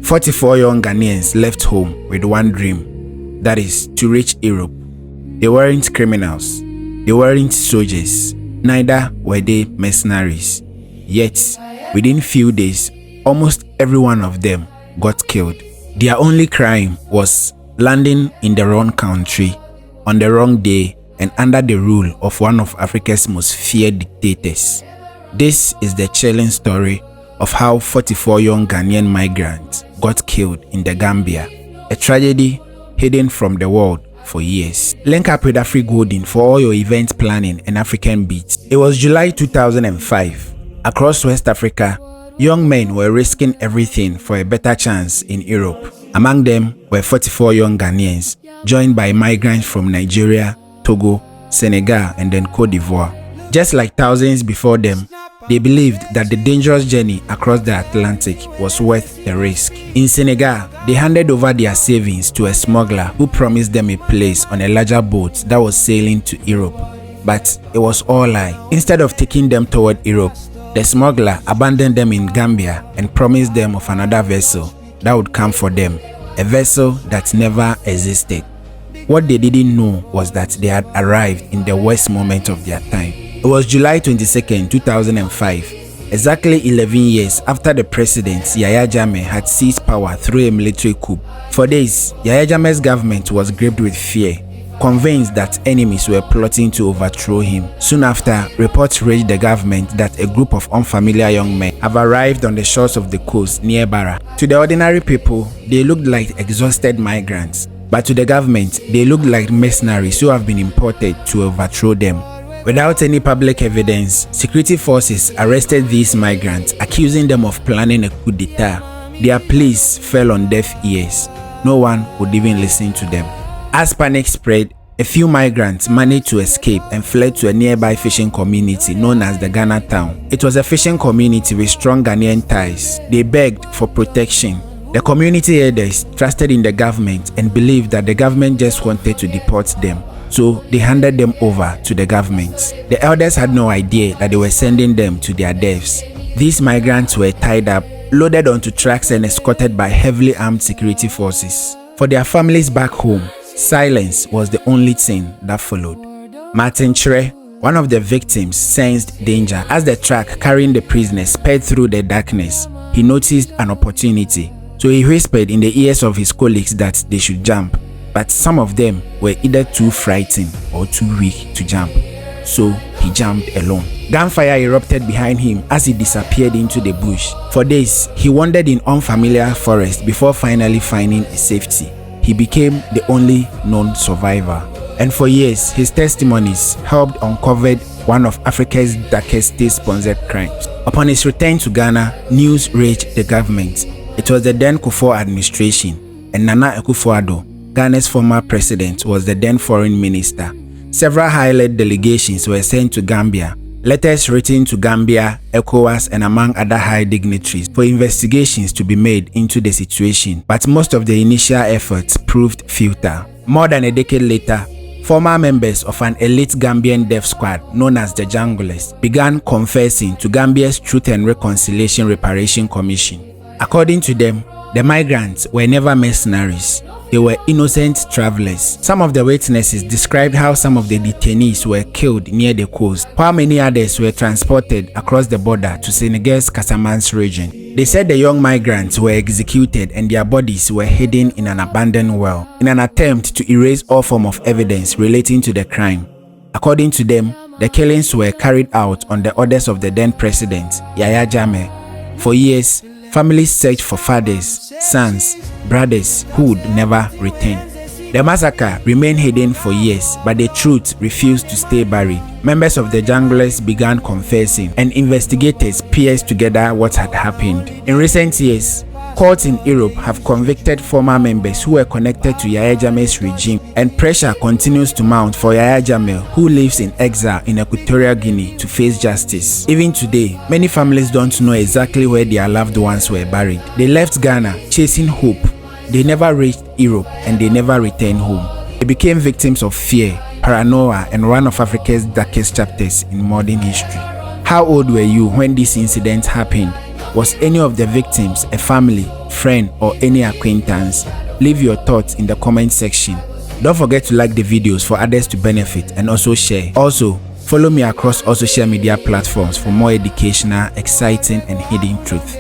44 young Ghanaians left home with one dream, that is, to reach Europe. They weren't criminals, they weren't soldiers, neither were they mercenaries. Yet, within few days, almost every one of them got killed. Their only crime was landing in the wrong country, on the wrong day, and under the rule of one of Africa's most feared dictators. This is the chilling story of how 44 young Ghanaian migrants got killed in the Gambia, a tragedy hidden from the world for years. Link up with AfriGolden for all your event planning and African beats. It was July 2005. Across West Africa, young men were risking everything for a better chance in Europe. Among them were 44 young Ghanaians, joined by migrants from Nigeria, Togo, Senegal, and then Cote d'Ivoire. Just like thousands before them, they believed that the dangerous journey across the Atlantic was worth the risk. In Senegal, they handed over their savings to a smuggler who promised them a place on a larger boat that was sailing to Europe. But it was all a lie. Instead of taking them toward Europe, the smuggler abandoned them in Gambia and promised them of another vessel that would come for them, a vessel that never existed. What they didn't know was that they had arrived in the worst moment of their time. It was July 22nd, 2005, exactly 11 years after the president Yahya Jammeh had seized power through a military coup. For days, Yahya Jammeh's government was gripped with fear, convinced that enemies were plotting to overthrow him. Soon after, reports reached the government that a group of unfamiliar young men have arrived on the shores of the coast near Barra. To the ordinary people, they looked like exhausted migrants, but to the government, they looked like mercenaries who have been imported to overthrow them. Without any public evidence, security forces arrested these migrants, accusing them of planning a coup d'etat. Their pleas fell on deaf ears. No one would even listen to them. As panic spread, a few migrants managed to escape and fled to a nearby fishing community known as the Ghana town. It was a fishing community with strong Ghanaian ties. They begged for protection. The community elders trusted in the government and believed that the government just wanted to deport them, so they handed them over to the government. The elders had no idea that they were sending them to their deaths. These migrants were tied up, loaded onto trucks and escorted by heavily armed security forces. For their families back home, silence was the only thing that followed. Martin Chere, one of the victims, sensed danger. As the truck carrying the prisoners sped through the darkness, he noticed an opportunity. So he whispered in the ears of his colleagues that they should jump, but some of them were either too frightened or too weak to jump. So he jumped alone. Gunfire erupted behind him as he disappeared into the bush. For days, he wandered in unfamiliar forest before finally finding a safety. He became the only known survivor. And for years, his testimonies helped uncover one of Africa's darkest state-sponsored crimes. Upon his return to Ghana, news reached the government. It was the then Kufuor administration, and Nana Akufo-Addo, Ghana's former president, was the then foreign minister. Several high-level delegations were sent to Gambia, letters written to Gambia, ECOWAS, and among other high dignitaries for investigations to be made into the situation, but most of the initial efforts proved futile. More than a decade later, former members of an elite Gambian death squad known as the Junglers began confessing to Gambia's Truth and Reconciliation Reparation Commission. According to them, the migrants were never mercenaries. They were innocent travelers. Some of the witnesses described how some of the detainees were killed near the coast, while many others were transported across the border to Senegal's Casamance region. They said the young migrants were executed and their bodies were hidden in an abandoned well, in an attempt to erase all form of evidence relating to the crime. According to them, the killings were carried out on the orders of the then president, Yahya Jammeh. For years, families searched for fathers, sons, brothers who would never return. The massacre remained hidden for years, but the truth refused to stay buried. Members of the Junglers began confessing, and investigators pieced together what had happened. In recent years, courts in Europe have convicted former members who were connected to Yahya Jammeh's regime, and pressure continues to mount for Yahya Jammeh, who lives in exile in Equatorial Guinea, to face justice. Even today, many families don't know exactly where their loved ones were buried. They left Ghana chasing hope. They never reached Europe and they never returned home. They became victims of fear, paranoia, and one of Africa's darkest chapters in modern history. How old were you when this incident happened? Was any of the victims a family, friend, or any acquaintance? Leave your thoughts in the comment section. Don't forget to like the videos for others to benefit and also share. Also, follow me across all social media platforms for more educational, exciting, and hidden truth.